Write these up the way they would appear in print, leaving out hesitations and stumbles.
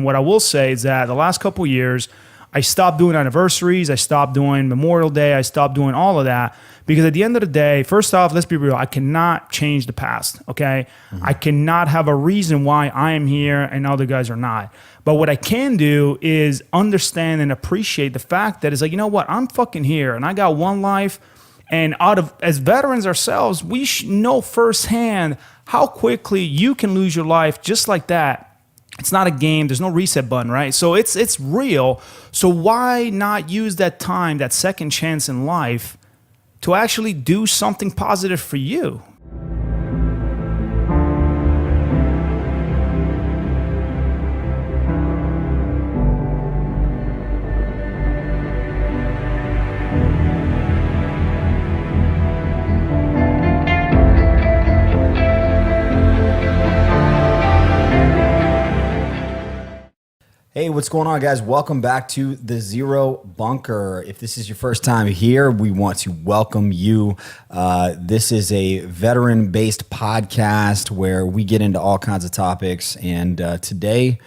What I will say is that the last couple of years, I stopped doing anniversaries. I stopped doing Memorial Day. I stopped doing all of that because at the end of the day, first off, let's be real. I cannot change the past, okay? Mm-hmm. I cannot have a reason why I am here and other guys are not. But what I can do is understand and appreciate the fact that it's like, you know what? I'm fucking here and I got one life. And as veterans ourselves, we know firsthand how quickly you can lose your life just like that. It's not a game. There's no reset button, right? So it's real. So why not use that time, that second chance in life, to actually do something positive for you? Hey, what's going on, guys? Welcome back to the Zero Bunker. If this is your first time here, we want to welcome you. This is a veteran-based podcast where we get into all kinds of topics. And today,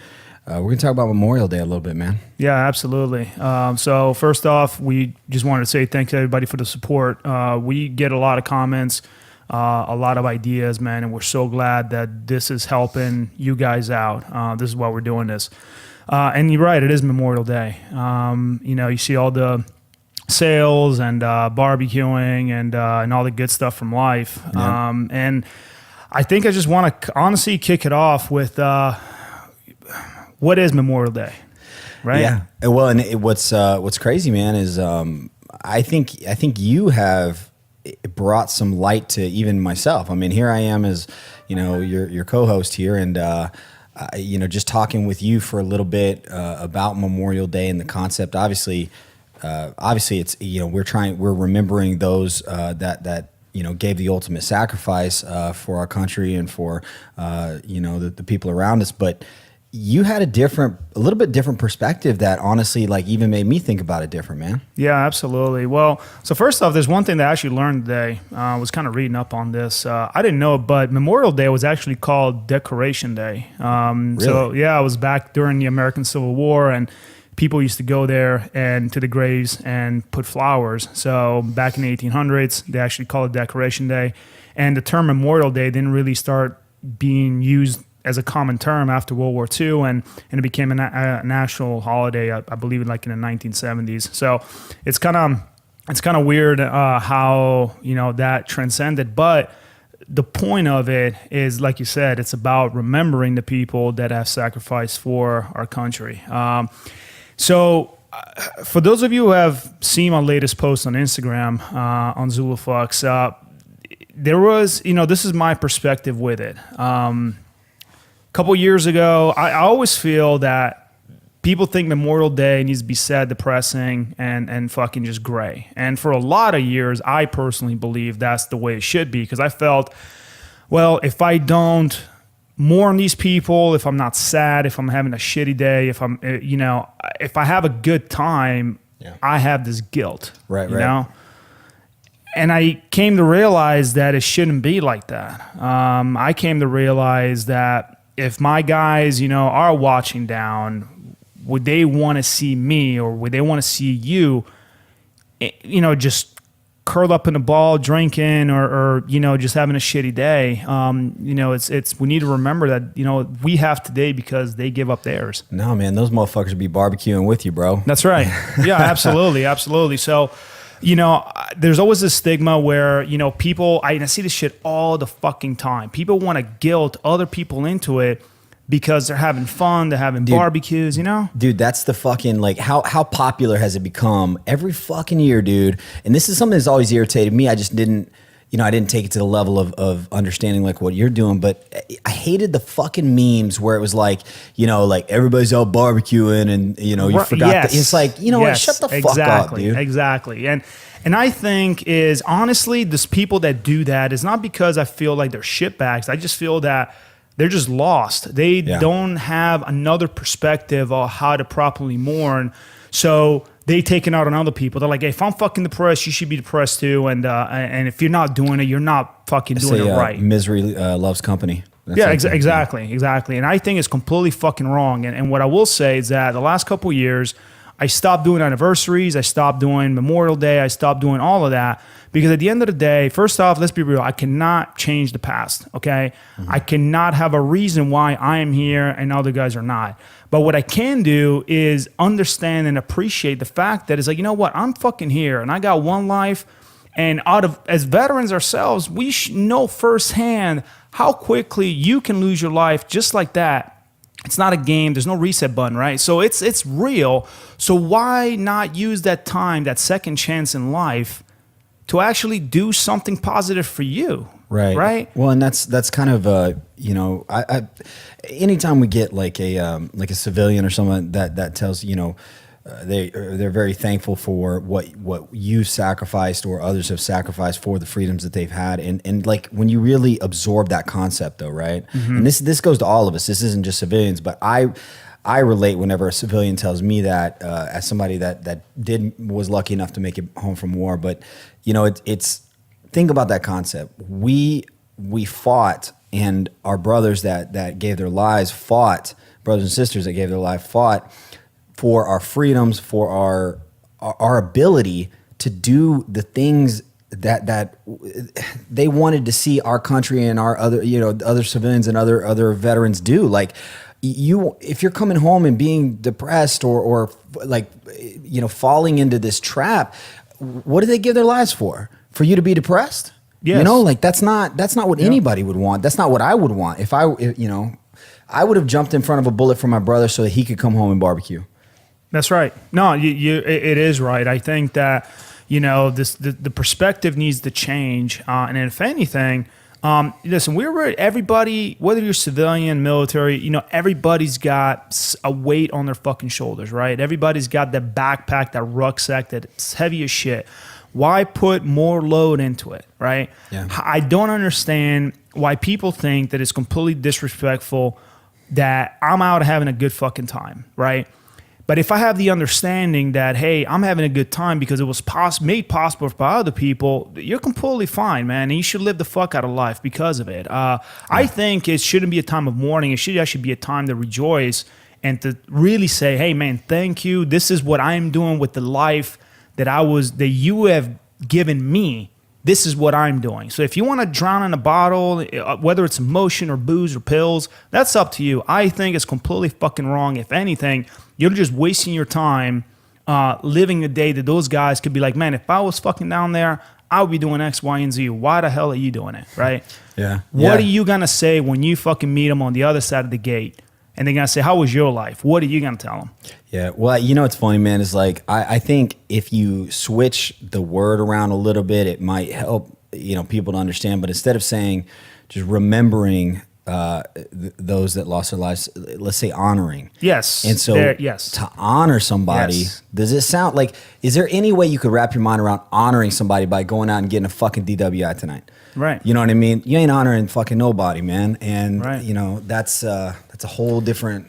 we're going to talk about Memorial Day a little bit, man. Yeah, absolutely. So first off, we just wanted to say thanks to everybody for the support. We get a lot of comments, a lot of ideas, man, and we're so glad that this is helping you guys out. This is why we're doing this. And you're right, it is Memorial Day. You see all the sales and barbecuing and all the good stuff from life. Yeah. And I think I just want to honestly kick it off with what is Memorial Day, right? Yeah. Well, and what's crazy, man, is I think you have brought some light to even myself. I mean, here I am as your co-host here, and just talking with you for a little bit about Memorial Day and the concept. Obviously, it's we're remembering those that gave the ultimate sacrifice for our country and for the people around us. But you had a little bit different perspective that honestly, even made me think about it different, man. Yeah, absolutely. Well, so first off, there's one thing that I actually learned today. I was kind of reading up on this. I didn't know, but Memorial Day was actually called Decoration Day. Really? So yeah, I was back during the American Civil War, and people used to go there and to the graves and put flowers. So back in the 1800s, they actually called it Decoration Day, and the term Memorial Day didn't really start being used as a common term after World War II, and it became a national holiday, I believe, in the 1970s. So it's kind of weird how that transcended. But the point of it is, like you said, it's about remembering the people that have sacrificed for our country. So for those of you who have seen my latest post on Instagram on Zero Fox, there was this is my perspective with it. Couple years ago, I always feel that people think Memorial Day needs to be sad, depressing, and fucking just gray. And for a lot of years, I personally believe that's the way it should be, because I felt, well, if I don't mourn these people, if I'm not sad, if I'm having a shitty day, if I'm, if I have a good time, yeah, I have this guilt, right? And I came to realize that it shouldn't be like that. I came to realize that if my guys, are watching down, would they want to see me, or would they want to see you, just curled up in a ball drinking, or just having a shitty day? We need to remember that, we have today because they give up theirs. No, man, those motherfuckers would be barbecuing with you, bro. That's right. Yeah, absolutely. Absolutely. So, there's always this stigma where, people, I see this shit all the fucking time. People want to guilt other people into it because they're having fun, they're having barbecues, Dude, that's the fucking, how popular has it become every fucking year, dude? And this is something that's always irritated me. I just didn't, I didn't take it to the level of understanding what you're doing, but I hated the fucking memes where it was everybody's out barbecuing and, you forgot. Yes. It's what, shut the fuck up, dude. Exactly. And I think is honestly, this people that do that is not because I feel like they're shitbags. I just feel that they're just lost. They don't have another perspective on how to properly mourn. So they take it out on other people. They're like, hey, if I'm fucking depressed, you should be depressed too. And if you're not doing it, you're not fucking doing it right. Misery loves company. That's Yeah, like that, exactly. And I think it's completely fucking wrong. And what I will say is that the last couple of years, I stopped doing anniversaries. I stopped doing Memorial Day. I stopped doing all of that because at the end of the day, first off, let's be real. I cannot change the past. Okay. I cannot have a reason why I am here and other guys are not. But what I can do is understand and appreciate the fact that it's like, you know what? I'm fucking here and I got one life. And as veterans ourselves, we know firsthand how quickly you can lose your life just like that. It's not a game. There's no reset button, right? So it's real. So why not use that time, that second chance in life, to actually do something positive for you? Right. Well, and that's kind of I anytime we get like a civilian or someone that tells they're very thankful for what you sacrificed or others have sacrificed for the freedoms that they've had, and like when you really absorb that concept though, right? And this goes to all of us. This isn't just civilians, but I relate whenever a civilian tells me that as somebody that was lucky enough to make it home from war. But it's think about that concept. We fought, and our brothers that gave their lives fought, brothers and sisters that gave their life fought for our freedoms, for our ability to do the things that they wanted to see our country and our other civilians and other veterans do. Like if you're coming home and being depressed or like falling into this trap, what do they give their lives for? For you to be depressed? Yes. Like that's not what anybody would want. That's not what I would want. If I would have jumped in front of a bullet for my brother so that he could come home and barbecue. That's right. No, it is right. I think that, the perspective needs to change. And if anything, listen, everybody, whether you're civilian, military, everybody's got a weight on their fucking shoulders, right? Everybody's got that backpack, that rucksack that's heavy as shit. Why put more load into it, right? Yeah. I don't understand why people think that it's completely disrespectful that I'm out having a good fucking time, right? But if I have the understanding that, hey, I'm having a good time because it was made possible by other people, you're completely fine, man. And you should live the fuck out of life because of it. I think it shouldn't be a time of mourning. It should actually be a time to rejoice and to really say, hey, man, thank you. This is what I'm doing with the life that you have given me. This is what I'm doing. So if you want to drown in a bottle, whether it's emotion or booze or pills, that's up to you. I think it's completely fucking wrong. If anything, you're just wasting your time living a day that those guys could be like, man, if I was fucking down there, I would be doing X, Y, and Z. Why the hell are you doing it, right? Yeah. What are you going to say when you fucking meet them on the other side of the gate? And they're going to say, how was your life? What are you going to tell them? Yeah. Well, what's funny, man, is like, I think if you switch the word around a little bit, it might help, people to understand. But instead of saying, just remembering those that lost their lives, let's say honoring. Yes. And so to honor somebody, does it sound like, is there any way you could wrap your mind around honoring somebody by going out and getting a fucking DWI tonight? Right. You know what I mean? You ain't honoring fucking nobody, man. And, right. That's a whole different...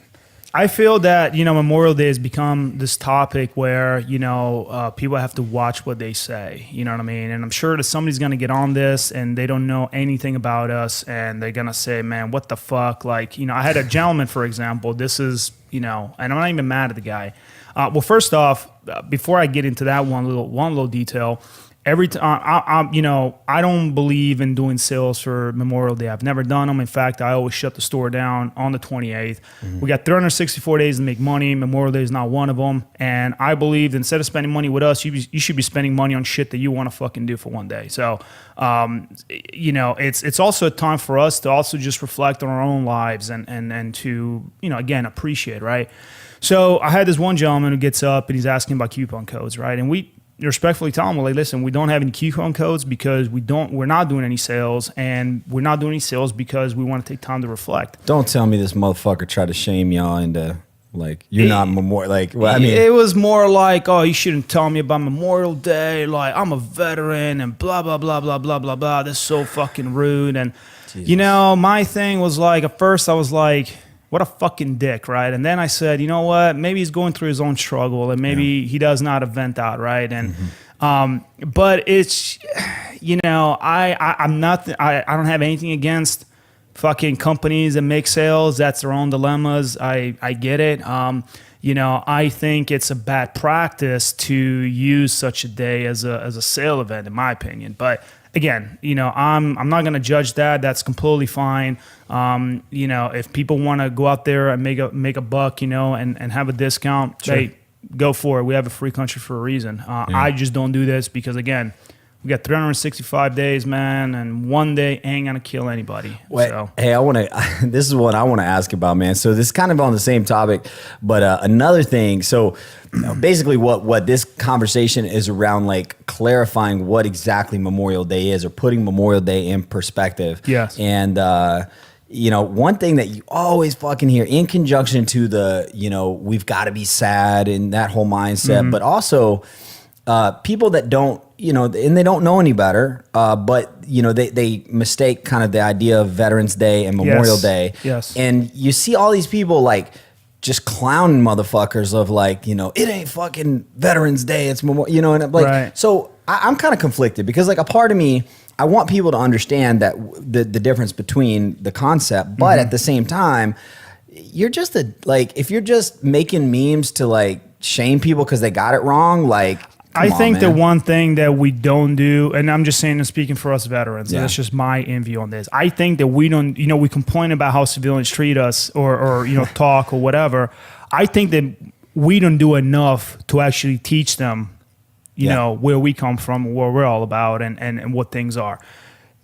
I feel that, Memorial Day has become this topic where, people have to watch what they say. You know what I mean? And I'm sure that somebody's going to get on this and they don't know anything about us and they're going to say, man, what the fuck? Like, I had a gentleman, for example, this is, and I'm not even mad at the guy. Well, first off, before I get into that one little detail, every time I don't believe in doing sales for Memorial Day. I've never done them. In fact, I always shut the store down on the 28th. Mm-hmm. We got 364 days to make money. Memorial Day is not one of them. And I believe instead of spending money with us, you should be spending money on shit that you want to fucking do for one day. So, it's also a time for us to also just reflect on our own lives and to, again, appreciate, right? So I had this one gentleman who gets up and he's asking about coupon codes, right? And we respectfully tell them, well, like, listen, we don't have any coupon codes because we're not doing any sales, and we're not doing any sales because we want to take time to reflect. Don't tell me this motherfucker tried to shame y'all into like not Memorial. Like, well, I mean, it was more like, oh, you shouldn't tell me about Memorial Day. Like, I'm a veteran and blah blah blah blah blah blah blah. This is so fucking rude. And Jesus. My thing was like, at first I was like, what a fucking dick, right? And then I said, you know what? Maybe he's going through his own struggle, and maybe he does not vent out, right? And but it's, I'm not. I don't have anything against fucking companies that make sales, that's their own dilemmas. I get it. You know, I think it's a bad practice to use such a day as a sale event, in my opinion. But again, you know, I'm not going to judge that. That's completely fine. You know, if people want to go out there and make a buck, you know, and have a discount, Sure. hey, go for it. We have a free country for a reason. I just don't do this because, again, we got 365 days, man, and one day ain't gonna kill anybody. Wait, So. hey, this is what I want to ask about, man. So this is kind of on the same topic, but another thing. So basically what this conversation is around, like clarifying what exactly Memorial Day is, or putting Memorial Day in perspective. Yes. And, you know, one thing that you always fucking hear in conjunction to the, you know, we've got to be sad and that whole mindset, but also people that don't, you know, and they don't know any better, but, you know, they mistake kind of the idea of Veterans Day and Memorial Day. Yes. And you see all these people like just clowning motherfuckers of like, you know, it ain't fucking Veterans Day, it's Memorial, you know, and like, Right. so I'm kind of conflicted because like a part of me, I want people to understand that the difference between the concept, but at the same time, you're just if you're just making memes to like shame people because they got it wrong, like, I think on, the man. one thing that we don't do, and I'm just saying and speaking for us veterans, Yeah. that's just my view on this. I think that we don't, you know, we complain about how civilians treat us or you know, talk or whatever. I think that we don't do enough to actually teach them, you know, where we come from, what we're all about, and what things are.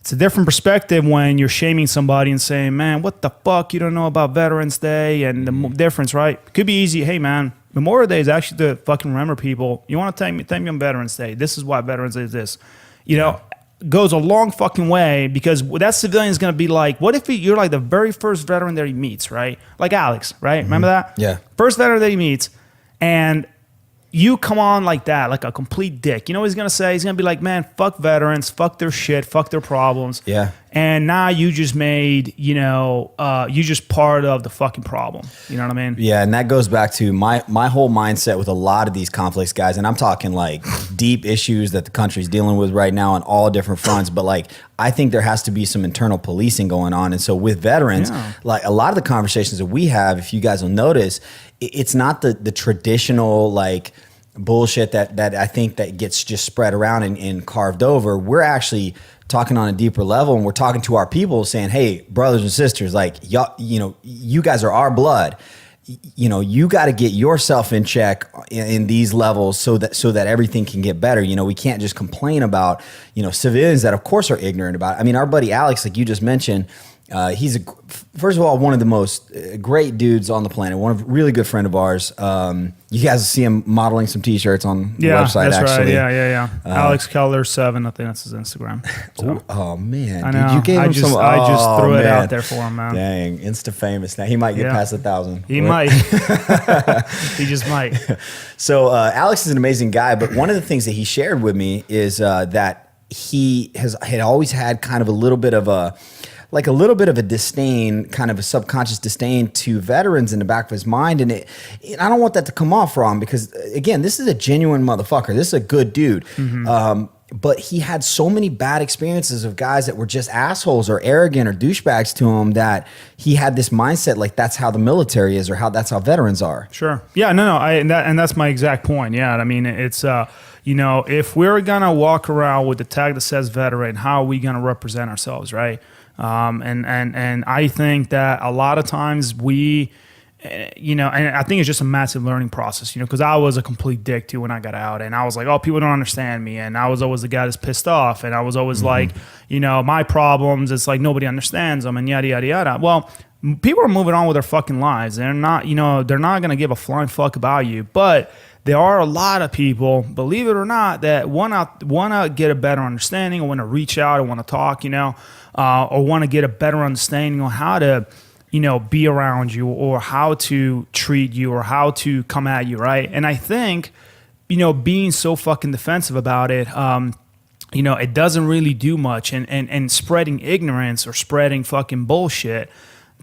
It's a different perspective when you're shaming somebody and saying, man, what the fuck, you don't know about Veterans Day and the difference, right? Could be easy. Hey, man, Memorial Day is actually to fucking remember people. You want to thank me on Veterans Day. This is why Veterans Day is this. You know, goes a long fucking way because that civilian is going to be like, what if you're like the very first veteran that he meets, right? Like Alex, right? Remember that? Yeah. First veteran that he meets, and you come on like that, like a complete dick. You know what he's going to say? He's going to be like, man, fuck veterans, fuck their shit, fuck their problems. Yeah. And now you just made, you know, you just part of the fucking problem. You know what I mean? Yeah, and that goes back to my whole mindset with a lot of these conflicts, guys. And I'm talking like deep issues that the country's dealing with right now on all different fronts. But like, I think there has to be some internal policing going on. And so with veterans, like a lot of the conversations that we have, if you guys will notice, it's not the traditional like bullshit that I think that gets just spread around and carved over. We're actually talking on a deeper level, and we're talking to our people saying, hey, brothers and sisters, like, y'all, you know, you guys are our blood. You know, you got to get yourself in check in these levels so that everything can get better. You know, we can't just complain about, you know, civilians that of course are ignorant about it. I mean, our buddy Alex, like you just mentioned, he's first of all, one of the most great dudes on the planet, one of really good friend of ours. You guys see him modeling some t-shirts on the website, that's actually. Right. Yeah. Alex Keller 7, I think that's his Instagram. So. Oh man, I know. Dude, you gave him some. I just threw it man. out there for him, man. Dang, Insta famous now. He might get past 1,000. He might. He just might. So Alex is an amazing guy, but one of the things that he shared with me is that he had always had kind of a little bit of a disdain, kind of a subconscious disdain to veterans in the back of his mind. And I don't want that to come off wrong because, again, this is a genuine motherfucker. This is a good dude. But he had so many bad experiences of guys that were just assholes or arrogant or douchebags to him that he had this mindset like that's how the military is or that's how veterans are. Sure. Yeah, no. And that's my exact point. Yeah, I mean, it's, you know, if we're going to walk around with the tag that says veteran, how are we going to represent ourselves, right? And I think that a lot of times we, you know, and I think it's just a massive learning process, you know, because I was a complete dick too when I got out, and I was like, oh, people don't understand me, and I was always the guy that's pissed off, and I was always like, you know, my problems, it's like nobody understands them, and yada yada yada. Well, people are moving on with their fucking lives. They're not, you know, they're not gonna give a flying fuck about you, but there are a lot of people, believe it or not, that wanna get a better understanding, or want to reach out, or want to talk, you know, or want to get a better understanding on how to, you know, be around you, or how to treat you, or how to come at you, right? And I think, you know, being so fucking defensive about it, you know, it doesn't really do much. And spreading ignorance or spreading fucking bullshit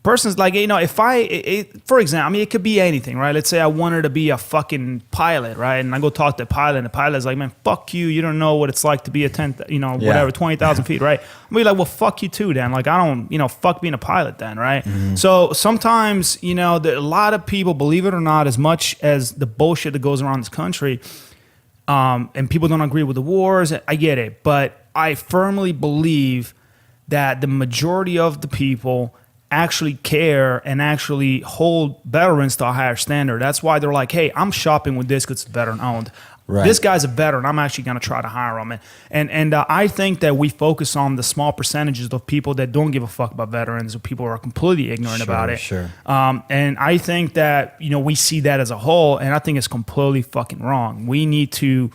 person's like, if for example, I mean, it could be anything, right? Let's say I wanted to be a fucking pilot, right? And I go talk to the pilot, and the pilot's like, man, fuck you. You don't know what it's like to be a 20,000 feet, right? I'm be like, well, fuck you too, then. Like, I don't, fuck being a pilot then, right? Mm-hmm. So sometimes, a lot of people, believe it or not, as much as the bullshit that goes around this country, and people don't agree with the wars, I get it. But I firmly believe that the majority of the people actually care and actually hold veterans to a higher standard. That's why they're like, hey, I'm shopping with this because it's veteran owned. Right. This guy's a veteran. I'm actually going to try to hire him. And I think that we focus on the small percentages of people that don't give a fuck about veterans, or people who are completely ignorant about it. Sure. And I think that, we see that as a whole, and I think it's completely fucking wrong. We need to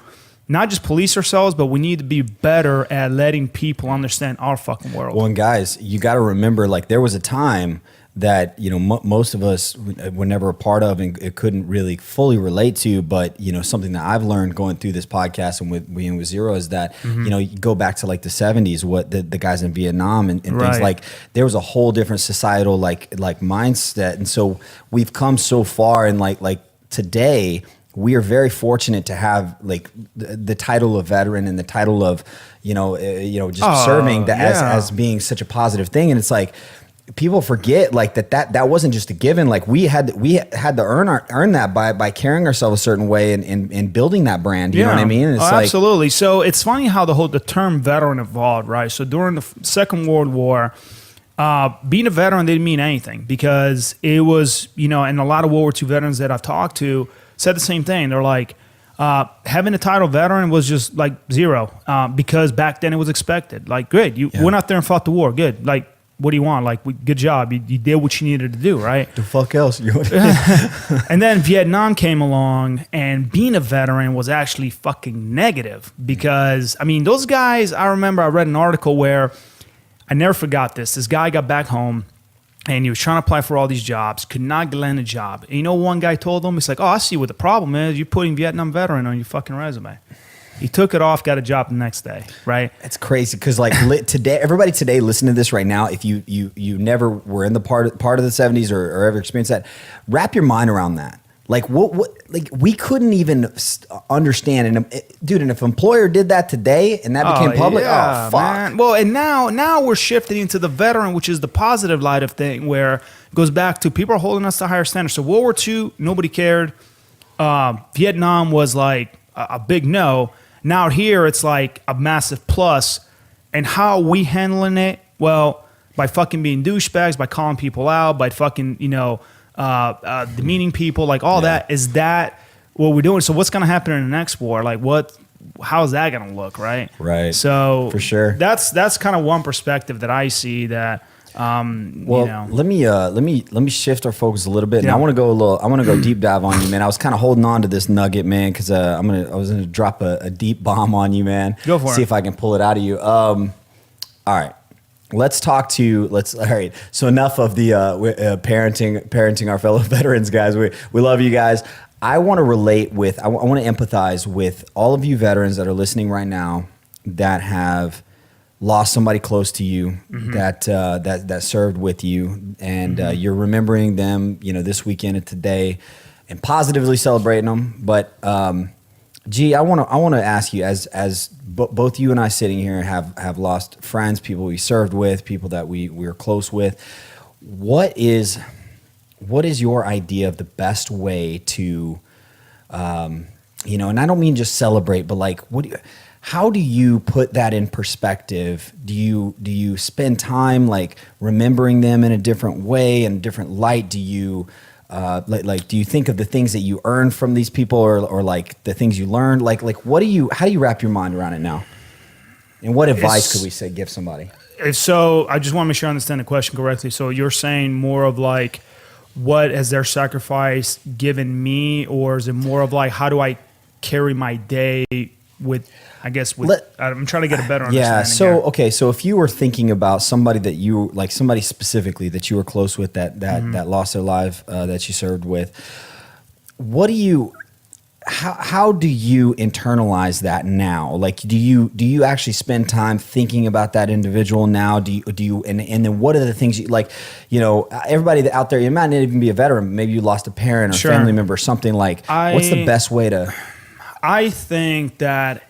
not just police ourselves, but we need to be better at letting people understand our fucking world. Well, and guys, you got to remember, like, there was a time that, most of us were never a part of and it couldn't really fully relate to. But, something that I've learned going through this podcast and with Zero is that, you go back to like the 70s, what the guys in Vietnam and right. things, like there was a whole different societal like mindset. And so we've come so far, and like today, we are very fortunate to have like the title of veteran and the title of, just serving as being such a positive thing. And it's like, people forget like that wasn't just a given. Like we had to earn that by carrying ourselves a certain way and building that brand. You know what I mean? It's absolutely. So it's funny how the term veteran evolved, right? So during the Second World War, being a veteran didn't mean anything, because it was, and a lot of World War II veterans that I've talked to said the same thing. They're like, having a title veteran was just like zero, because back then it was expected. Like, good, you went out there and fought the war. Good. Like, what do you want? Like, good job. You did what you needed to do, right? The fuck else? And then Vietnam came along, and being a veteran was actually fucking negative, because, I mean, those guys, I remember I read an article where, I never forgot this. This guy got back home, and he was trying to apply for all these jobs, could not land a job. And one guy told him, he's like, I see what the problem is. You're putting Vietnam veteran on your fucking resume. He took it off, got a job the next day, right? It's crazy, because like today, everybody today listening to this right now, if you never were in the part of the 70s or ever experienced that, wrap your mind around that. Like what like we couldn't even understand. And dude, and if an employer did that today and that became public, fuck. Man. Well, and now we're shifting into the veteran, which is the positive light of thing, where it goes back to people are holding us to higher standards. So World War II, nobody cared. Vietnam was like a big no. Now here it's like a massive plus. And how are we handling it? Well, by fucking being douchebags, by calling people out, by fucking, demeaning people, like all that. Is that what we're doing? So what's going to happen in the next war? Like how's that going to look? Right. So for sure, that's kind of one perspective that I see that, let me shift our focus a little bit, and I want to go deep dive on you, man. I was kind of holding on to this nugget, man, because I was gonna drop a deep bomb on you, man. Go for it. See if I can pull it out of you. All right. All right. So enough of the parenting our fellow veterans, guys. We love you guys. I want to relate with, I want to empathize with all of you veterans that are listening right now that have lost somebody close to you, that served with you, and you're remembering them, this weekend and today, and positively celebrating them. But G, I want to ask you, as both you and I sitting here have lost friends, people we served with, people that we were close with. What is your idea of the best way to, and I don't mean just celebrate, but like, how do you put that in perspective? Do you spend time like remembering them in a different way, in a different light? Do you do you think of the things that you earned from these people, or like the things you learned? Like how do you wrap your mind around it now? And what advice could we give somebody? So I just want to make sure I understand the question correctly. So you're saying more of like, what has their sacrifice given me, or is it more of like, how do I carry my day with, I'm trying to get a better understanding. Yeah. So, okay. So if you were thinking about somebody that you, like somebody specifically that you were close with, that lost their life, that you served with, how how do you internalize that now? Like, do you actually spend time thinking about that individual now? Do you and then what are the things you like? You know, everybody that out there, you might not even be a veteran. Maybe you lost a parent or family member, or something like. What's the best way to? I think that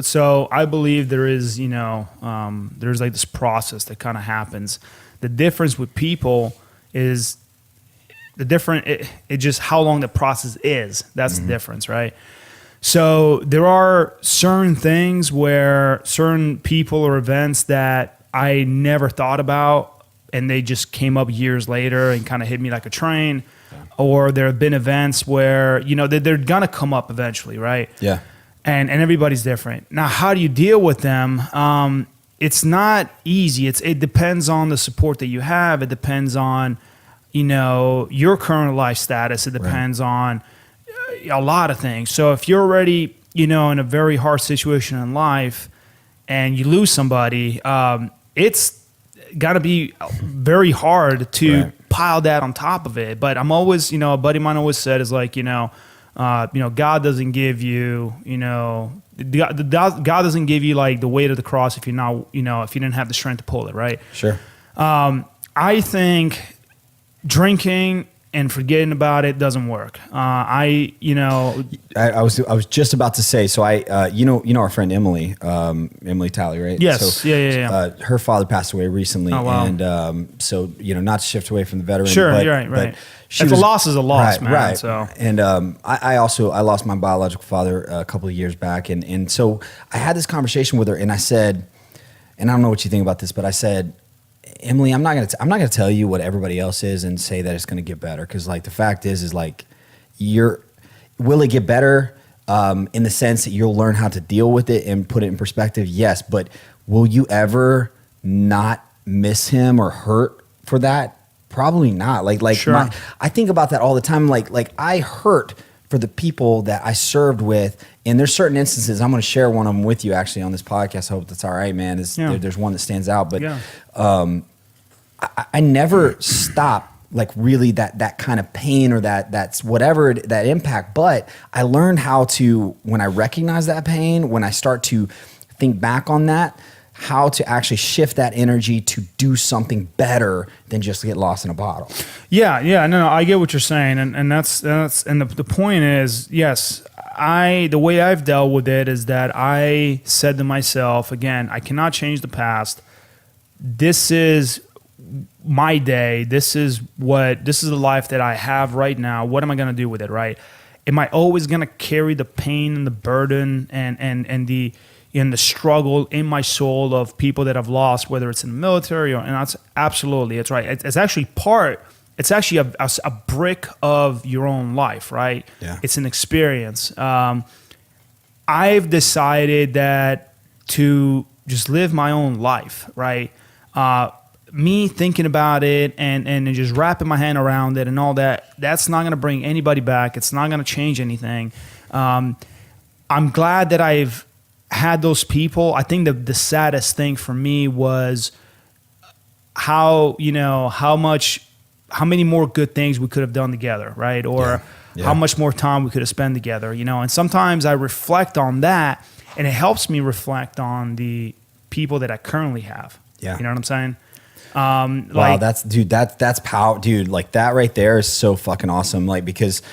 so I believe there is, you know, there's like this process that kind of happens. The difference with people is it just how long the process is. That's the difference, right? So there are certain things where certain people or events that I never thought about, and they just came up years later and kind of hit me like a train. Or there have been events where, you know, they're going to come up eventually, right? Yeah. And everybody's different. Now, how do you deal with them? It's not easy. It depends on the support that you have. It depends on, you know, your current life status. It depends on a lot of things. So if you're already, you know, in a very hard situation in life and you lose somebody, it's got to be very hard to pile that on top of it. But I'm always, you know, a buddy of mine always said is like, God doesn't give you, God doesn't give you like the weight of the cross if you're not, if you didn't have the strength to pull it, right? Sure. I think drinking and forgetting about it doesn't work. I was just about to say, so our friend Emily Talley, right? Yes. So, yeah. Her father passed away recently. Oh, wow. And so, not to shift away from the veteran. Sure, but, you're right. But a loss is a loss, man. Right. So. And I lost my biological father a couple of years back. And so I had this conversation with her, and I said, and I don't know what you think about this, but I said, Emily, I'm not gonna tell you what everybody else is and say that it's gonna get better, because like the fact is like will it get better in the sense that you'll learn how to deal with it and put it in perspective? Yes, but will you ever not miss him or hurt for that? Probably not. Sure. I think about that all the time. Like I hurt for the people that I served with. And there's certain instances, I'm going to share one of them with you actually on this podcast. I hope that's all right, man. There's one that stands out. But I never stop like really that kind of pain or that's whatever that impact. But I learned how to, when I recognize that pain, when I start to think back on that, how to actually shift that energy to do something better than just get lost in a bottle. Yeah. No, I get what you're saying. And that's the point is, yes, the way I've dealt with it is that I said to myself, again, I cannot change the past. This is my day. This is the life that I have right now. What am I going to do with it? Right. Am I always going to carry the pain and the burden and the struggle in my soul of people that I've lost, whether it's in the military and that's absolutely, it's right. It's actually a brick of your own life, right? Yeah. It's an experience. I've decided that to just live my own life, right? Me thinking about it and just wrapping my hand around it and all that, that's not going to bring anybody back. It's not going to change anything. I'm glad that I've had those people. I think the saddest thing for me was how many more good things we could have done together, right? Or how much more time we could have spent together, And sometimes I reflect on that, and it helps me reflect on the people that I currently have. Yeah. You know what I'm saying? Wow, that's power, dude. Like that right there is so fucking awesome. Like, because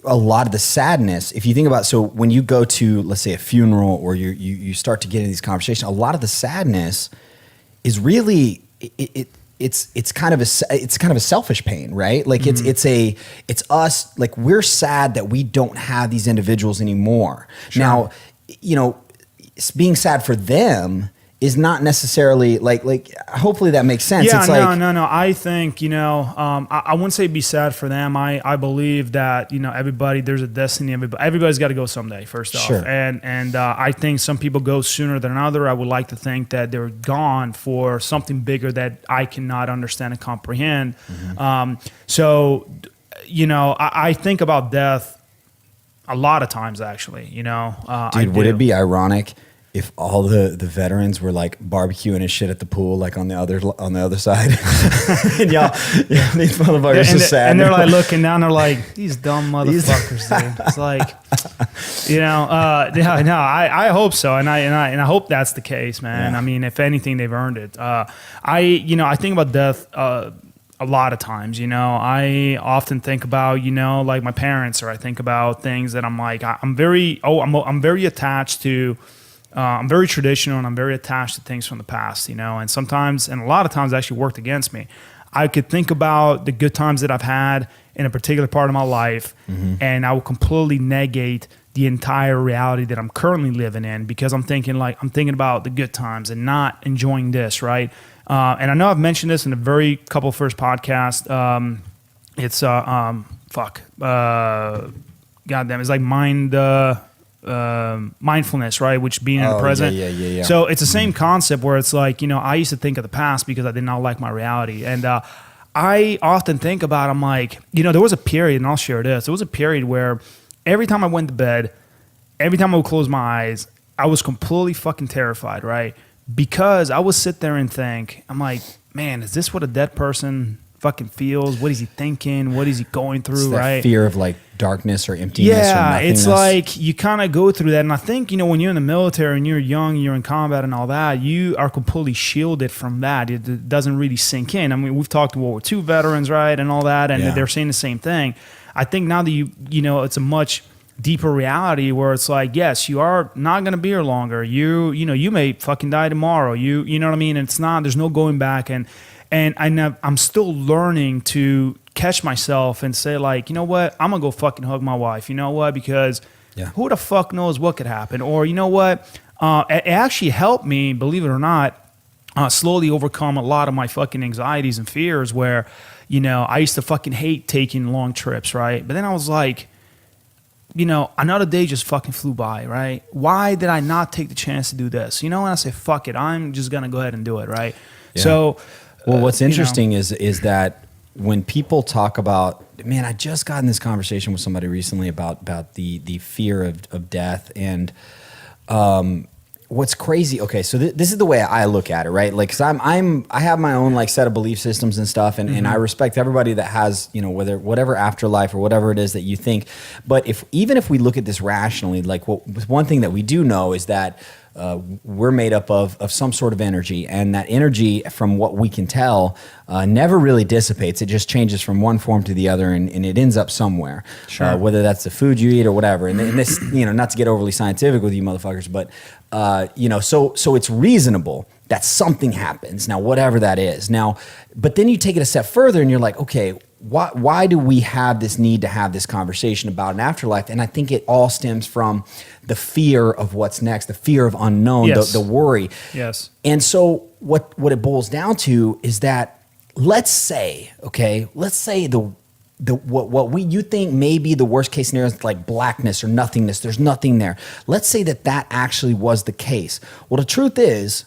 a lot of the sadness, if you think about, so when you go to, let's say, a funeral, or you start to get in these conversations, a lot of the sadness is really it's kind of a selfish pain, right? Like it's us, like we're sad that we don't have these individuals anymore. Sure. Now, being sad for them is not necessarily like hopefully that makes sense. Yeah, it's no. I think, I wouldn't say be sad for them. I believe that, everybody, there's a destiny. Everybody's got to go someday, first off. Sure. And I think some people go sooner than another. I would like to think that they're gone for something bigger that I cannot understand and comprehend. Mm-hmm. I think about death a lot of times, actually, Dude, would it be ironic if all the veterans were like barbecuing and shit at the pool, like on the other side, and these motherfuckers are sad, and they're like looking down, they're like, these dumb motherfuckers, dude. It's like, I hope so, and I hope that's the case, man. Yeah. I mean, if anything, they've earned it. I think about death a lot of times. I often think about like my parents, or I think about things that I'm like I'm very attached to. I'm very traditional, and I'm very attached to things from the past. And a lot of times, it actually worked against me. I could think about the good times that I've had in a particular part of my life, and I will completely negate the entire reality that I'm currently living in, because I'm thinking about the good times and not enjoying this, right? And I know I've mentioned this in the very couple first podcast. It's goddamn, it's like mindfulness, right? Which being in the present. Yeah. So it's the same concept where it's like, I used to think of the past because I did not like my reality. And I often think about, I'm like, there was a period, and I'll share this. There was a period where every time I went to bed, every time I would close my eyes, I was completely fucking terrified, right? Because I would sit there and think, I'm like, man, is this what a dead person fucking feels? What is he thinking? What is he going through, It's that right? fear of like darkness or emptiness or nothingness. It's like you kind of go through that. And I think, when you're in the military and you're young, you're in combat and all that, you are completely shielded from that. It doesn't really sink in. I mean, we've talked to World War II veterans, right? And all that. And they're saying the same thing. I think now that it's a much deeper reality where it's like, yes, you are not going to be here longer. You may fucking die tomorrow. You know what I mean? And there's no going back. And I'm still learning to catch myself and say, like, you know what? I'm going to go fucking hug my wife. You know what? Because who the fuck knows what could happen? Or, you know what? It actually helped me, believe it or not, slowly overcome a lot of my fucking anxieties and fears where, I used to fucking hate taking long trips, right? But then I was like, another day just fucking flew by, right? Why did I not take the chance to do this? And I say, fuck it. I'm just going to go ahead and do it, right? Yeah. So... Well, what's interesting is that when people talk about, man, I just got in this conversation with somebody recently about the fear of death, and what's crazy. Okay, so this is the way I look at it, right? Like, cause I have my own like set of belief systems and stuff, and I respect everybody that has whatever afterlife or whatever it is that you think. But even if we look at this rationally, like one thing that we do know is that. We're made up of some sort of energy, and that energy, from what we can tell, never really dissipates. It just changes from one form to the other, and it ends up somewhere. Sure. Whether that's the food you eat or whatever. And this, not to get overly scientific with you motherfuckers, but so it's reasonable that something happens. Now, whatever that is. Now, but then you take it a step further, and you're like, okay, why do we have this need to have this conversation about an afterlife? And I think it all stems from the fear of what's next, the fear of unknown, the worry. Yes. And so what it boils down to is that let's say what you think may be the worst case scenario is like blackness or nothingness. There's nothing there. Let's say that actually was the case. Well, the truth is,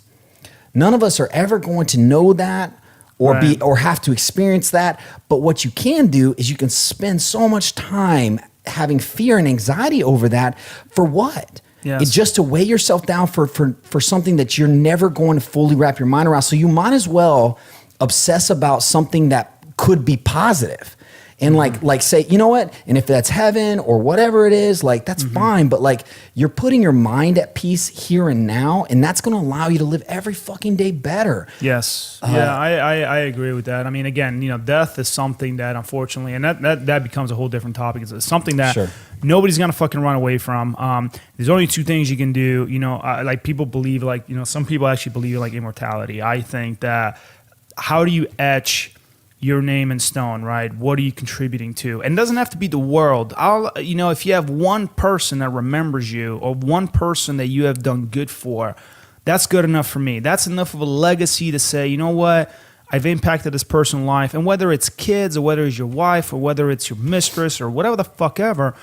none of us are ever going to know that or have to experience that. But what you can do is you can spend so much time having fear and anxiety over that. For what? Yes. It's just to weigh yourself down for something that you're never going to fully wrap your mind around. So you might as well obsess about something that could be positive. And like say, you know what? And if that's heaven or whatever it is, like that's fine. But like you're putting your mind at peace here and now, and that's going to allow you to live every fucking day better. Yes. I agree with that. I mean, again, death is something that unfortunately, and that becomes a whole different topic. It's something that nobody's going to fucking run away from. There's only two things you can do. Like people believe, some people actually believe like immortality. I think that how do you etch your name in stone, right? What are you contributing to? And it doesn't have to be the world. If you have one person that remembers you or one person that you have done good for, that's good enough for me. That's enough of a legacy to say, you know what? I've impacted this person's life. And whether it's kids or whether it's your wife or whether it's your mistress or whatever the fuck ever.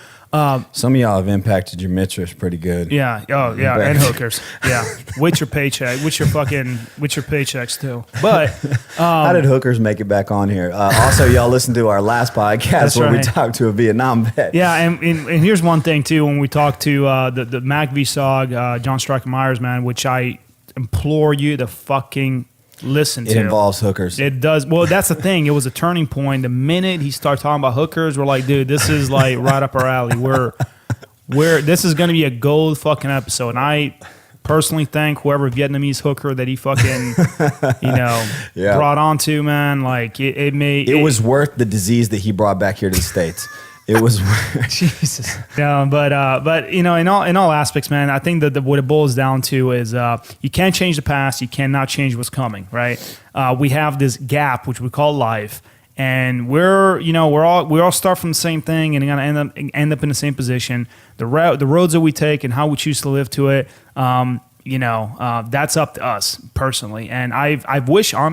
Some of y'all have impacted your mistress pretty good. Yeah. Oh, yeah. And hookers. Yeah. With your paycheck. With your paychecks too. But how did hookers make it back on here? Also, y'all listened to our last podcast where we talked to a Vietnam vet. Yeah. And here's one thing too. When we talked to the Mac VSOG, John Stryker Myers, man, which I implore you to fucking listen to. It involves hookers. It does. Well, that's the thing. It was a turning point. The minute he started talking about hookers, we're like, dude, this is like right up our alley. This is going to be a gold fucking episode. And I personally thank whoever Vietnamese hooker that he fucking, brought onto, man. Like it was worth the disease that he brought back here to the States. It was Jesus. Yeah, but in all aspects, man, I think that what it boils down to is you can't change the past, you cannot change what's coming, right? We have this gap which we call life, and we all start from the same thing and gonna end up in the same position. The roads that we take and how we choose to live to it, that's up to us personally. And I wish I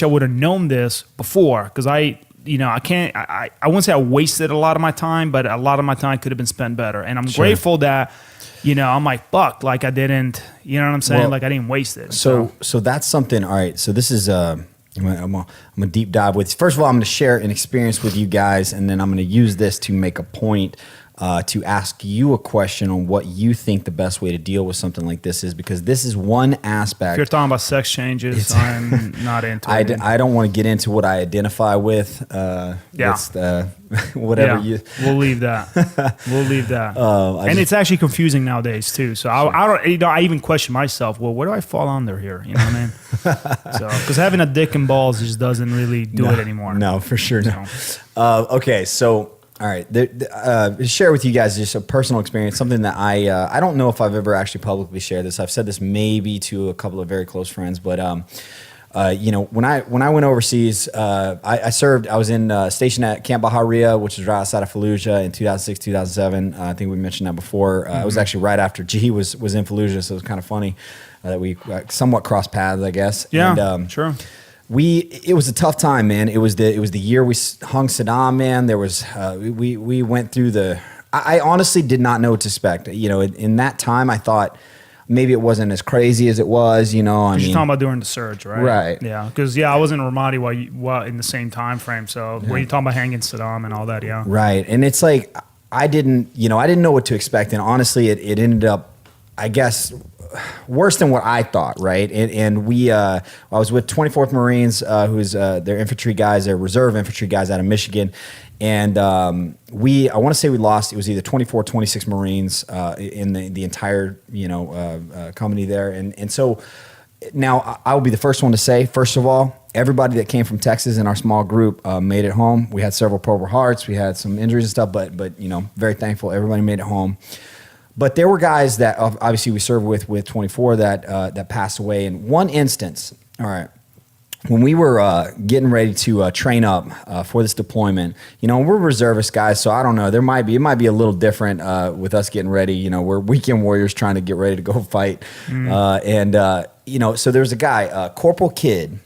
would have known this before, because I wouldn't say I wasted a lot of my time, but a lot of my time could have been spent better. And I'm grateful that, I'm like, fuck, like I didn't, you know what I'm saying? Well, like I didn't waste it. So that's something. All right. So this is, I'm gonna deep dive with, first of all, I'm going to share an experience with you guys, and then I'm going to use this to make a point to ask you a question on what you think the best way to deal with something like this is, because this is one aspect. If you're talking about sex changes, I'm not into it. I don't want to get into what I identify with. Whatever you. We'll leave that. And it's actually confusing nowadays too. So I even question myself. Well, where do I fall under here? You know what I mean? So because having a dick and balls just doesn't really do it anymore. No, for sure. No. Okay, so. All right, share with you guys just a personal experience, something that I don't know if I've ever actually publicly shared this. I've said this maybe to a couple of very close friends, but when I went overseas, I served. I was stationed at Camp Bahariya, which is right outside of Fallujah, in 2006, 2007. I think we mentioned that before. It was actually right after G was in Fallujah, so it was kind of funny that we somewhat crossed paths, I guess. Yeah, and, sure. It was a tough time, man. It was the year we hung Saddam, man. There was we went through I honestly did not know what to expect. In that time, I thought maybe it wasn't as crazy as it was. You're talking about during the surge, right? Right. Yeah, because I was in Ramadi while in the same time frame. So when you're talking about hanging Saddam and all that, yeah. Right, and it's like I didn't know what to expect, and honestly, it ended up, I guess, worse than what I thought, right? And I was with 24th Marines, who's their infantry guys, their reserve infantry guys out of Michigan, and I want to say we lost. It was either 24, 26 Marines in the entire company there, and so now I will be the first one to say, first of all, everybody that came from Texas in our small group made it home. We had several Purple Hearts, we had some injuries and stuff, but very thankful everybody made it home. But there were guys that obviously we served with 24 that passed away. In one instance, all right, when we were getting ready to train up for this deployment, we're reservist guys, so I don't know. It might be a little different with us getting ready. We're weekend warriors trying to get ready to go fight, so there's a guy, Corporal Kidd.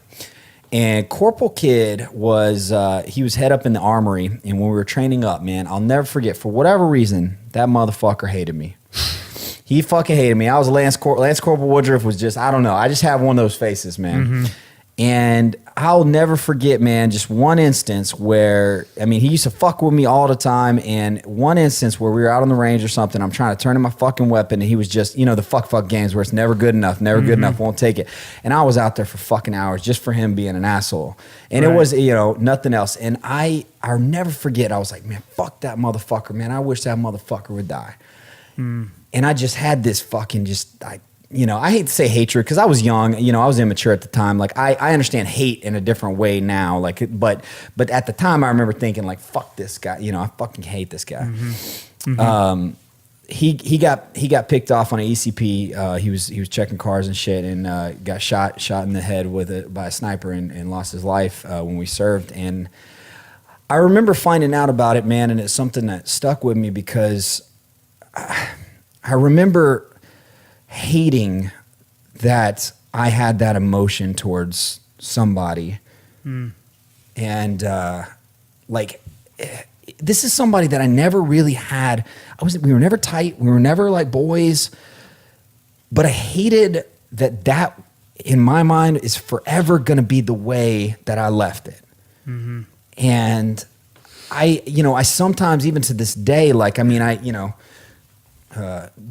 And Corporal Kidd he was head up in the armory, and when we were training up, man, I'll never forget, for whatever reason, that motherfucker hated me. He fucking hated me. I was Lance Corporal Woodruff was just, I don't know, I just have one of those faces, man. Mm-hmm. And I'll never forget, man, just one instance where, he used to fuck with me all the time, and one instance where we were out on the range or something, I'm trying to turn in my fucking weapon, and he was just, the fuck games where it's never good enough, good enough, won't take it. And I was out there for fucking hours just for him being an asshole. And It was, nothing else. And I'll never forget, I was like, man, fuck that motherfucker, man. I wish that motherfucker would die. Mm. And I just had this fucking I hate to say hatred because I was young, I was immature at the time. Like I understand hate in a different way now. But at the time I remember thinking like, fuck this guy. I fucking hate this guy. Mm-hmm. Mm-hmm. He got picked off on an ECP. He was checking cars and shit, and got shot in the head by a sniper and lost his life when we served. And I remember finding out about it, man, and it's something that stuck with me because I remember hating that I had that emotion towards somebody. Mm. And this is somebody that I never really had. We were never tight. We were never like boys, but I hated that in my mind is forever going to be the way that I left it. Mm-hmm. And I sometimes, even to this day,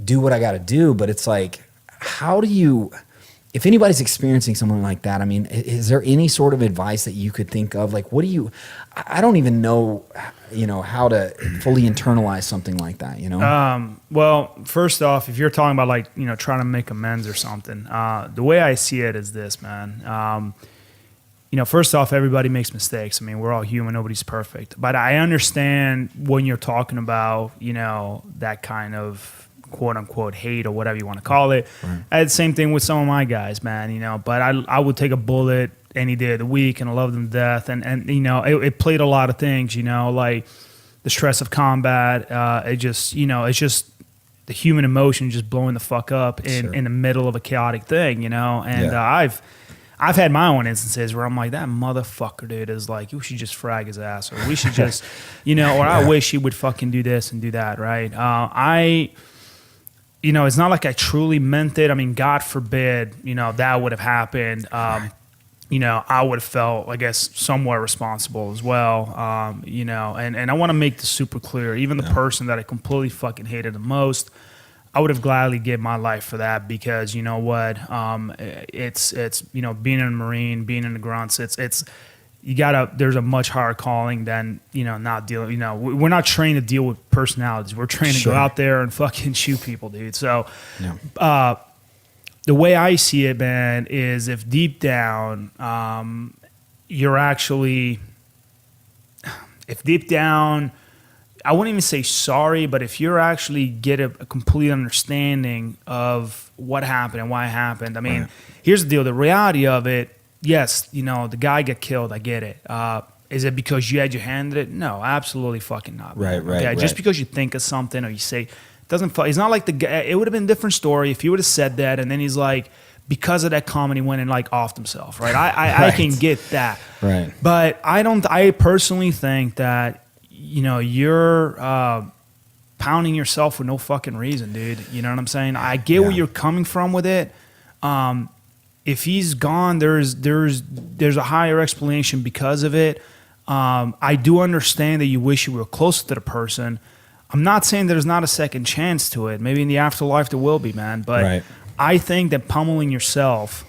do what I got to do, but it's like, how do you, if anybody's experiencing something like that, I mean, is there any sort of advice that you could think of? Like, what do you, I don't even know, how to fully internalize something like that, Well, first off, if you're talking about like, trying to make amends or something, the way I see it is this, man. First off, everybody makes mistakes. I mean, we're all human. Nobody's perfect. But I understand when you're talking about, that kind of quote unquote hate or whatever you want to call it. Right. I had the same thing with some of my guys, man, but I would take a bullet any day of the week and I love them to death. And it played a lot of things, like the stress of combat. It's just the human emotion just blowing the fuck up in the middle of a chaotic thing, and I've had my own instances where I'm like, that motherfucker, dude, is like, we should just frag his ass, or we should just, or I wish he would fucking do this and do that, right? It's not like I truly meant it. I mean, God forbid, that would have happened. I would have felt, I guess, somewhat responsible as well. And I want to make this super clear. Even the person that I completely fucking hated the most, I would have gladly given my life for that, because you know what? It's being a Marine, being in the grunts, there's a much higher calling than, not dealing, we're not trained to deal with personalities. We're trained to go out there and fucking shoot people, dude. So, the way I see it, man, is if deep down, you're actually, I wouldn't even say sorry, but if you're actually get a complete understanding of what happened and why it happened. I mean, here's the deal. The reality of it, yes, the guy got killed. I get it. Is it because you had your hand in it? No, absolutely fucking not. Right. Okay? Just because you think of something or you say, it's not like the guy, it would have been a different story if he would have said that and then he's like, because of that comment, he went and like offed himself, right? I can get that. Right. But I personally think that, you're pounding yourself for no fucking reason, dude. You know what I'm saying? I get where you're coming from with it. If he's gone, there's a higher explanation because of it. I do understand that you wish you were closer to the person. I'm not saying there's not a second chance to it. Maybe in the afterlife there will be, man. But I think that pummeling yourself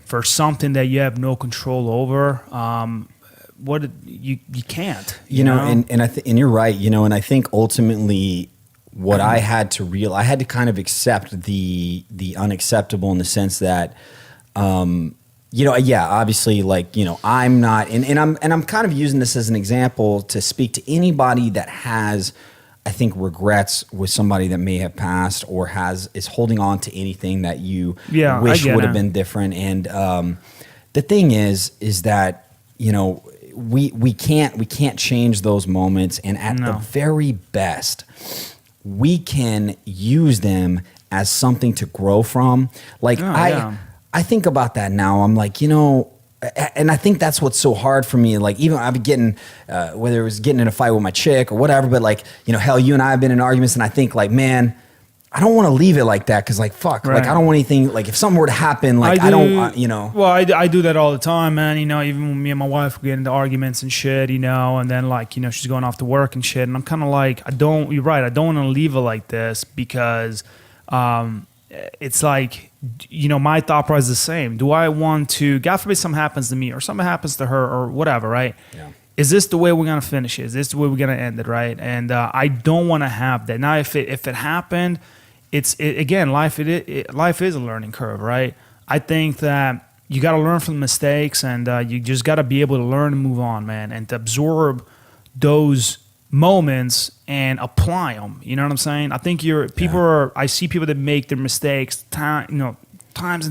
for something that you have no control over, you can't. You know? And you're right. And I think ultimately what I had to kind of accept the unacceptable in the sense that. Obviously, like, I'm not, and I'm kind of using this as an example to speak to anybody that has, I think, regrets with somebody that may have passed or is holding on to anything that you wish would have been different. And the thing is that, we can't change those moments, and at the very best, we can use them as something to grow from. Like I think about that now. I'm like, and I think that's what's so hard for me. Like, even I've been getting, whether it was getting in a fight with my chick or whatever, but like, hell, you and I have been in arguments, and I think like, man, I don't want to leave it like that, because like, fuck, like I don't want anything, like if something were to happen, like I don't. Well, I do that all the time, man. Even when me and my wife get into arguments and shit, and then like, she's going off to work and shit, and I'm kind of like, you're right, I don't want to leave it like this, because it's like, my thought process is the same. Do I want to, God forbid something happens to me or something happens to her or whatever, right? Yeah. Is this the way we're going to finish it? Is this the way we're going to end it, right? And I don't want to have that. Now, if it happened, again, life is a learning curve, right? I think that you got to learn from the mistakes, and you just got to be able to learn and move on, man, and to absorb those moments and apply them. You know what I'm saying? I think I see people that make their mistakes times and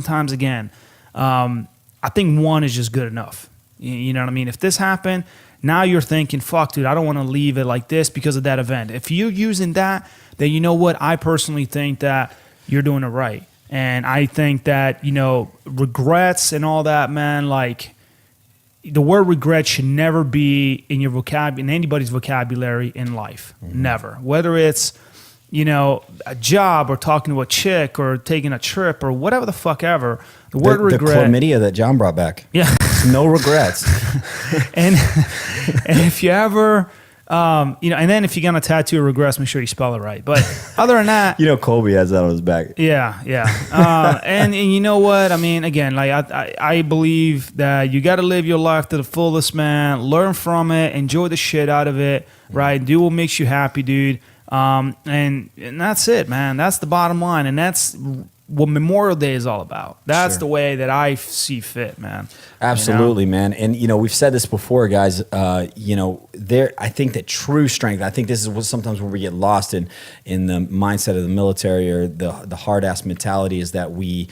times again. I think one is just good enough. You know what I mean? If this happened, now you're thinking, fuck, dude, I don't want to leave it like this because of that event. If you're using that, then you know what? I personally think that you're doing it right. And I think that, regrets and all that, man, like, the word regret should never be in your in anybody's vocabulary in life. Mm-hmm. Never. Whether it's, a job or talking to a chick or taking a trip or whatever the fuck ever. The word regret. The chlamydia that John brought back. Yeah. No regrets. and if you ever And then if you're gonna tattoo a regress, make sure you spell it right. But other than that, Colby has that on his back. Yeah. And you know what? I mean, again, like I believe that you got to live your life to the fullest, man. Learn from it, enjoy the shit out of it, right? Do what makes you happy, dude. And that's it, man. That's the bottom line, and that's what Memorial Day is all about. That's the way that I see fit, man. Absolutely, man. And we've said this before, guys. I think that true strength. I think this is what sometimes where we get lost in the mindset of the military or the hard ass mentality is that we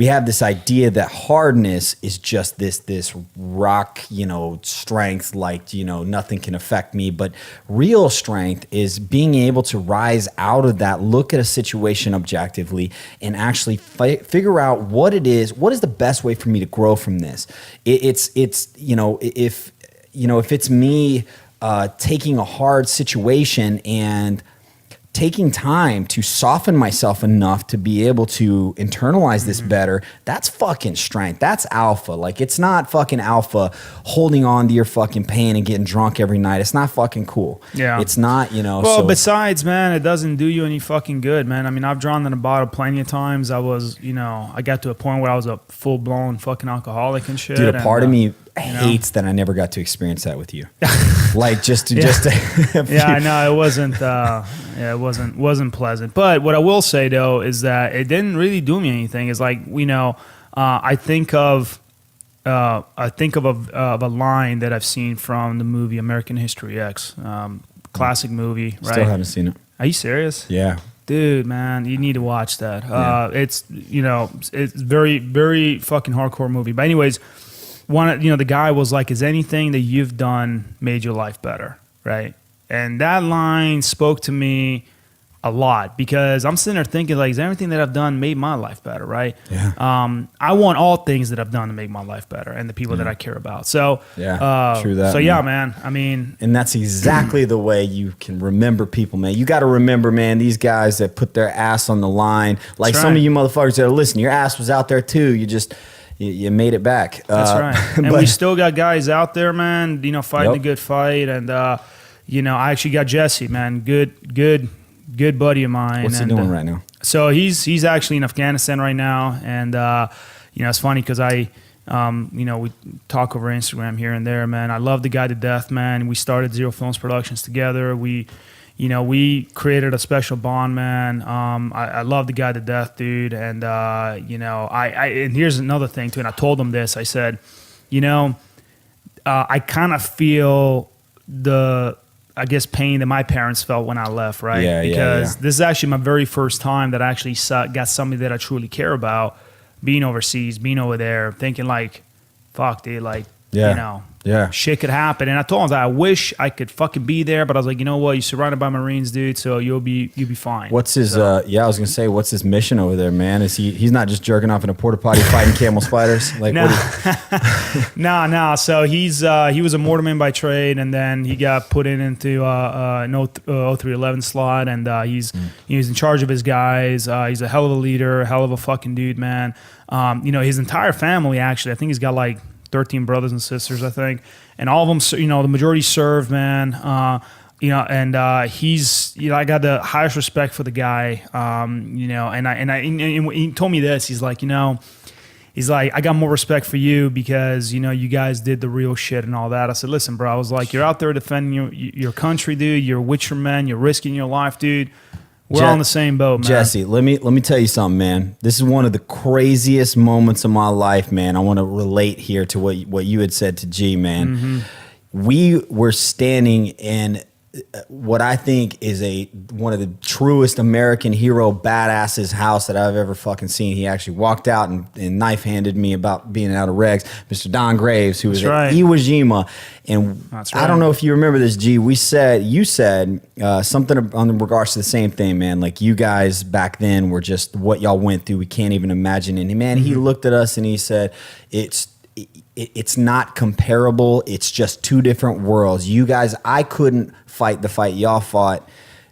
have this idea that hardness is just this rock, strength, like, nothing can affect me. But real strength is being able to rise out of that, look at a situation objectively, and actually figure out what it is. What is the best way for me to grow from this? If it's me taking a hard situation and taking time to soften myself enough to be able to internalize this better, that's fucking strength. That's alpha. Like, it's not fucking alpha holding on to your fucking pain and getting drunk every night. It's not fucking cool. Yeah. It's not, Well, besides, man, it doesn't do you any fucking good, man. I mean, I've drawn in a bottle plenty of times. I was, I got to a point where I was a full-blown fucking alcoholic and shit. Dude, a part of me hates that I never got to experience that with you. Like, I know it wasn't pleasant. But what I will say though is that it didn't really do me anything. It's like, I think of a line that I've seen from the movie American History X, classic movie. Right? Still haven't seen it. Are you serious? Yeah. Dude, man, you need to watch that. It's very, very fucking hardcore movie. But anyways, the guy was like, "Is anything that you've done made your life better?" Right? And that line spoke to me a lot because I'm sitting there thinking, like, is everything that I've done made my life better? Right? Yeah. I want all things that I've done to make my life better and the people that I care about. So true that. So man. I mean, and that's exactly the way you can remember people, man. You got to remember, man, these guys that put their ass on the line. Like some of you motherfuckers that are listening, your ass was out there too. You made it back. That's right. And we still got guys out there, man, fighting a good fight. And, I actually got Jesse, man, good buddy of mine. What's he doing right now? So he's actually in Afghanistan right now. And, it's funny because we talk over Instagram here and there, man. I love the guy to death, man. We started Zero Films Productions together. We created a special bond, man. I love the guy to death, dude. And, and here's another thing, too. And I told him this. I said, I kind of feel pain that my parents felt when I left, right? Yeah, because this is actually my very first time that I actually got somebody that I truly care about being overseas, being over there, thinking like, fuck, dude, like, shit could happen. And I told him that I wish I could fucking be there, but I was like, you know what? You're surrounded by Marines, dude, so you'll be fine. What's his I was gonna say, what's his mission over there, man? Is he's not just jerking off in a porta potty fighting camel spiders? Like, no. So he was a mortarman by trade, and then he got put into an 0311 slot, and he was in charge of his guys. He's a hell of a leader, hell of a fucking dude, man. His entire family, actually, I think he's got like 13 brothers and sisters, I think, and all of them, the majority served, man. And he's, I got the highest respect for the guy, and he told me this. He's like, I got more respect for you because you guys did the real shit and all that. I said, listen, bro. I was like, you're out there defending your country, dude. You're with your men. You're risking your life, dude. We're all in the same boat, man. Jesse, let me tell you something, man. This is one of the craziest moments of my life, man. I want to relate here to what you had said to G, man. Mm-hmm. We were standing in what I think is one of the truest American hero badasses house that I've ever fucking seen. He actually walked out and knife handed me about being out of regs. Mr. Don Graves, who was at Iwo Jima. And I don't know if you remember this, G. You said something on regards to the same thing, man. Like, you guys back then were just what y'all went through. We can't even imagine. And man, he looked at us and he said, it's not comparable. It's just two different worlds. You guys, I couldn't fight the fight y'all fought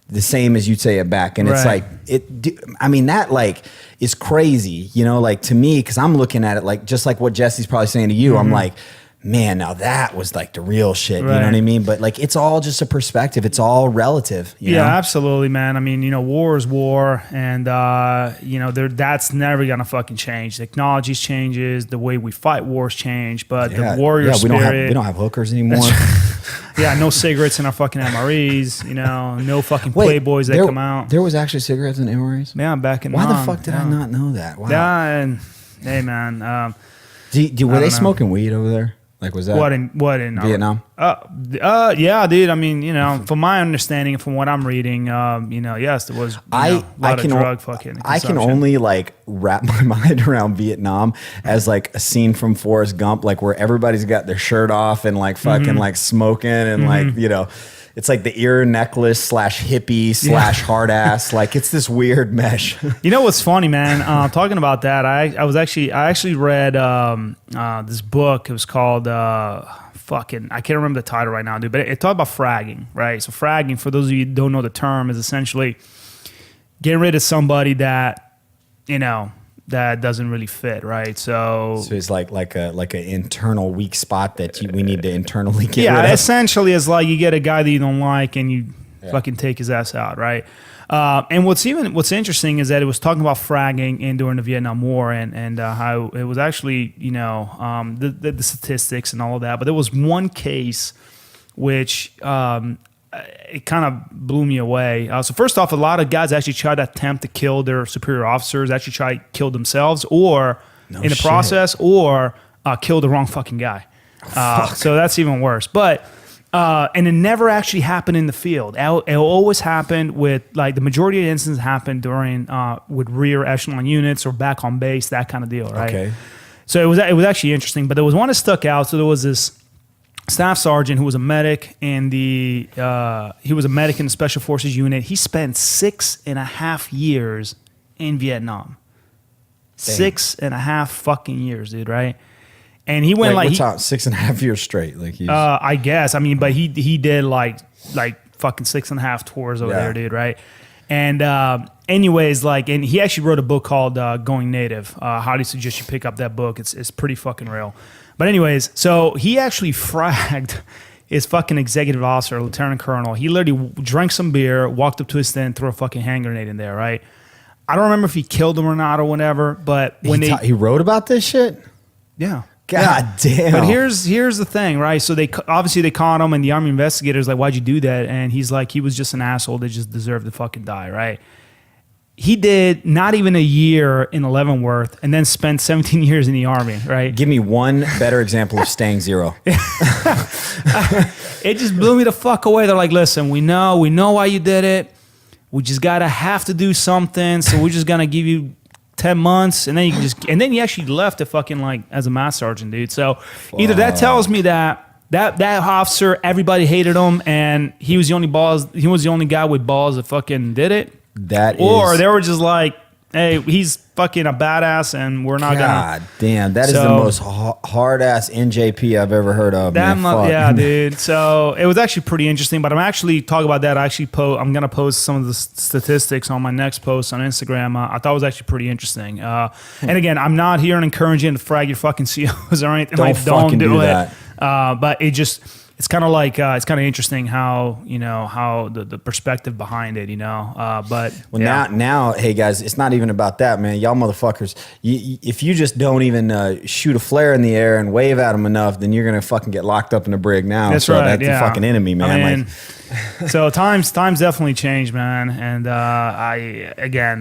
the same as you'd say it back. And it's like, that like is crazy, like to me, because I'm looking at it like, just like what Jesse's probably saying to you. I'm like, man, now that was like the real shit. Right. You know what I mean? But like, it's all just a perspective. It's all relative. You know? Absolutely, man. I mean, war is war, and that's never gonna fucking change. Technology changes, the way we fight wars change, but the warrior spirit. We don't have hookers anymore. No cigarettes in our fucking MREs. No fucking Playboys that come out. There was actually cigarettes in MREs. Yeah, back in. Why the fuck did I not know that? Wow. Yeah, and hey, man. Were they smoking weed over there? Like, was that what in Vietnam? Yeah, dude. I mean, from my understanding, from what I'm reading, yes, there was a lot of drug fucking consumption. I can only like wrap my mind around Vietnam as like a scene from Forrest Gump, like where everybody's got their shirt off and like fucking like smoking and like it's like the ear necklace / hippie / hard ass. Like, it's this weird mesh. You know what's funny, man? Talking about that, I actually read this book. It was called I can't remember the title right now, dude. But it talked about fragging, right? So fragging, for those of you who don't know the term, is essentially getting rid of somebody that that doesn't really fit, right? So it's like an internal weak spot that we need to internally get rid of. Yeah, essentially, it's like you get a guy that you don't like and you fucking take his ass out, right? And what's interesting is that it was talking about fragging during the Vietnam War and how it was actually the statistics and all of that. But there was one case which it kind of blew me away. So first off, a lot of guys actually tried to attempt to kill their superior officers, actually try to kill themselves or in the process, or kill the wrong fucking guy. So that's even worse. But and it never actually happened in the field. It always happened with, like, the majority of the incidents happened during with rear echelon units or back on base, that kind of deal, right? Okay. So it was actually interesting. But there was one that stuck out. So there was this staff sergeant who was a medic in the Special Forces unit. He spent 6.5 years in Vietnam. Dang. 6.5 fucking years, dude, right? And he went like 6.5 years straight. Like he's I guess. I mean, but he did like fucking 6.5 tours over there, dude, right? And anyways, and he actually wrote a book called Going Native. Highly suggest you pick up that book. It's pretty fucking real. But anyways, so he actually fragged his fucking executive officer, lieutenant colonel. He literally drank some beer, walked up to his tent, threw a fucking hand grenade in there, right? I don't remember if he killed him or not or whatever, but when he wrote about this shit? Yeah. God damn. But here's the thing, right? So they caught him, and the Army investigators like, why'd you do that? And he's like, he was just an asshole that just deserved to fucking die, right? He did not even a year in Leavenworth and then spent 17 years in the Army, right? Give me one better example of staying zero. It just blew me the fuck away. They're like, listen, we know why you did it. We just have to do something. So we're just going to give you 10 months. And then he actually left it fucking like as a mass sergeant, dude. So either that tells me that officer, everybody hated him and he was the only guy with balls that fucking did it. Or they were just like, hey, he's fucking a badass and we're not gonna. God damn, that is the most hard ass NJP I've ever heard of. Yeah, dude. So it was actually pretty interesting. But I'm actually talking about that. I'm gonna post some of the statistics on my next post on Instagram. I thought it was actually pretty interesting. And again, I'm not here and encouraging to frag your fucking COs or anything. Don't do it. But it's kind of like it's kind of interesting how the perspective behind it, but now hey guys, it's not even about that, man. Y'all motherfuckers, if you just don't even shoot a flare in the air and wave at them enough, then you're gonna fucking get locked up in a brig now. That's right. That's the fucking enemy, man. So times definitely changed, man. And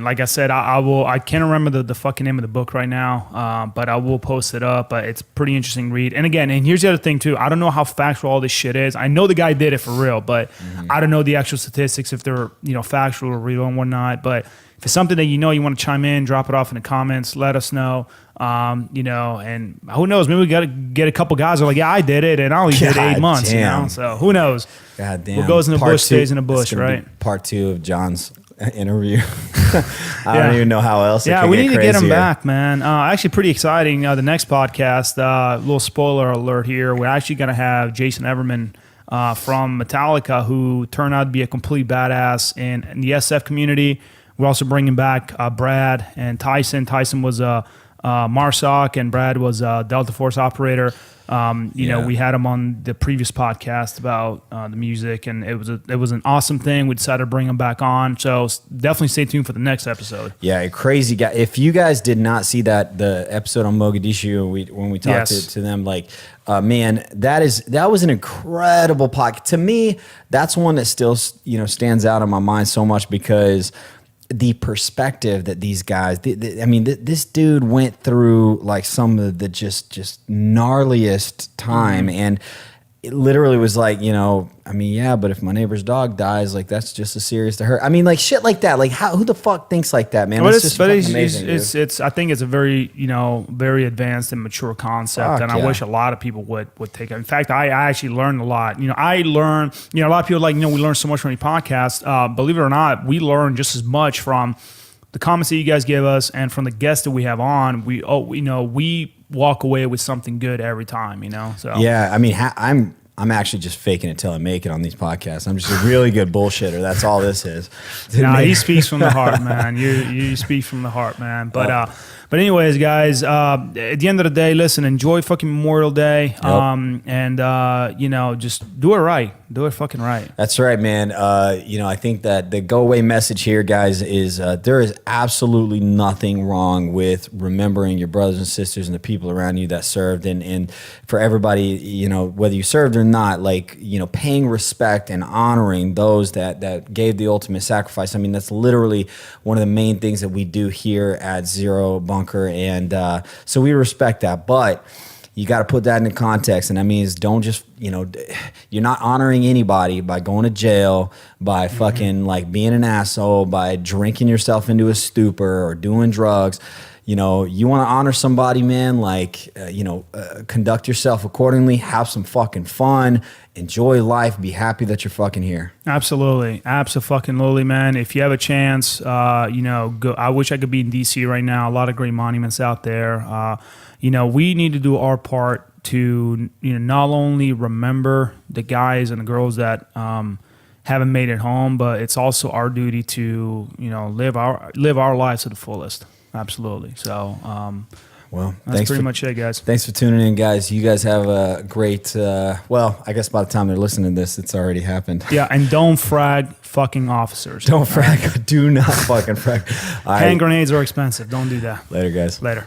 like I said, I can't remember the fucking name of the book right now, but I will post it up. It's a pretty interesting read. And again, here's the other thing too. I don't know how factual all this shit is. I know the guy did it for real, but I don't know the actual statistics, if they're factual or real and whatnot. But if it's something that you want to chime in, drop it off in the comments, let us know. And who knows? Maybe we got to get a couple guys who are like, yeah, I did it, and I only did 8 months. Damn. So who knows? God damn. What goes in the bush stays in the bush, right? Part 2 of John's interview. I don't even know how else. Yeah, we need to get him back, man. Actually, pretty exciting. The next podcast, little spoiler alert here. We're actually going to have Jason Everman from Metallica, who turned out to be a complete badass in the SF community. We're also bringing back Brad and Tyson. Tyson was a Marsoc, and Brad was a Delta Force operator. You know, we had him on the previous podcast about the music, and it was an awesome thing. We decided to bring him back on, so definitely stay tuned for the next episode. Yeah, a crazy guy. If you guys did not see the episode on Mogadishu when we talked to them, like, man, that was an incredible podcast. To me, that's one that still stands out in my mind so much because the perspective that these guys, I mean, this dude went through like some of the just gnarliest time, and it literally was like, I mean, yeah, but if my neighbor's dog dies, like that's just as serious to her. I mean, like shit like that. Like who the fuck thinks like that, man? But It's just amazing. It's I think it's a very very advanced and mature concept, and I wish a lot of people would take it. In fact, I actually learned a lot. I learned a lot of people we learn so much from your podcast. Believe it or not, we learn just as much from the comments that you guys give us and from the guests that we have on. We walk away with something good every time. So yeah, I mean, I'm actually just faking it till I make it on these podcasts. I'm just a really good bullshitter. That's all this is. Nah, he speaks from the heart, man. You speak from the heart, man. But anyways, guys, at the end of the day, listen, enjoy fucking Memorial Day. And just do it right. Do it fucking right. That's right, man. I think that the go away message here, guys, is there is absolutely nothing wrong with remembering your brothers and sisters and the people around you that served. And for everybody, whether you served or not, like, paying respect and honoring those that gave the ultimate sacrifice. I mean, that's literally one of the main things that we do here at Zero Bunker. And so we respect that. But you got to put that into context. And that means don't just, you're not honoring anybody by going to jail, by fucking like being an asshole, by drinking yourself into a stupor or doing drugs. You want to honor somebody, man, like, conduct yourself accordingly, have some fucking fun, enjoy life, be happy that you're fucking here. Absolutely. Absolutely, man. If you have a chance, go. I wish I could be in DC right now. A lot of great monuments out there. We need to do our part to, not only remember the guys and the girls that haven't made it home, but it's also our duty to, live our lives to the fullest. Absolutely. So, well, that's pretty much it, guys. Thanks for tuning in, guys. You guys have a great, I guess by the time they're listening to this, it's already happened. Yeah, and don't frag fucking officers. Don't frag. Do not fucking frag. Hand grenades are expensive. Don't do that. Later, guys. Later.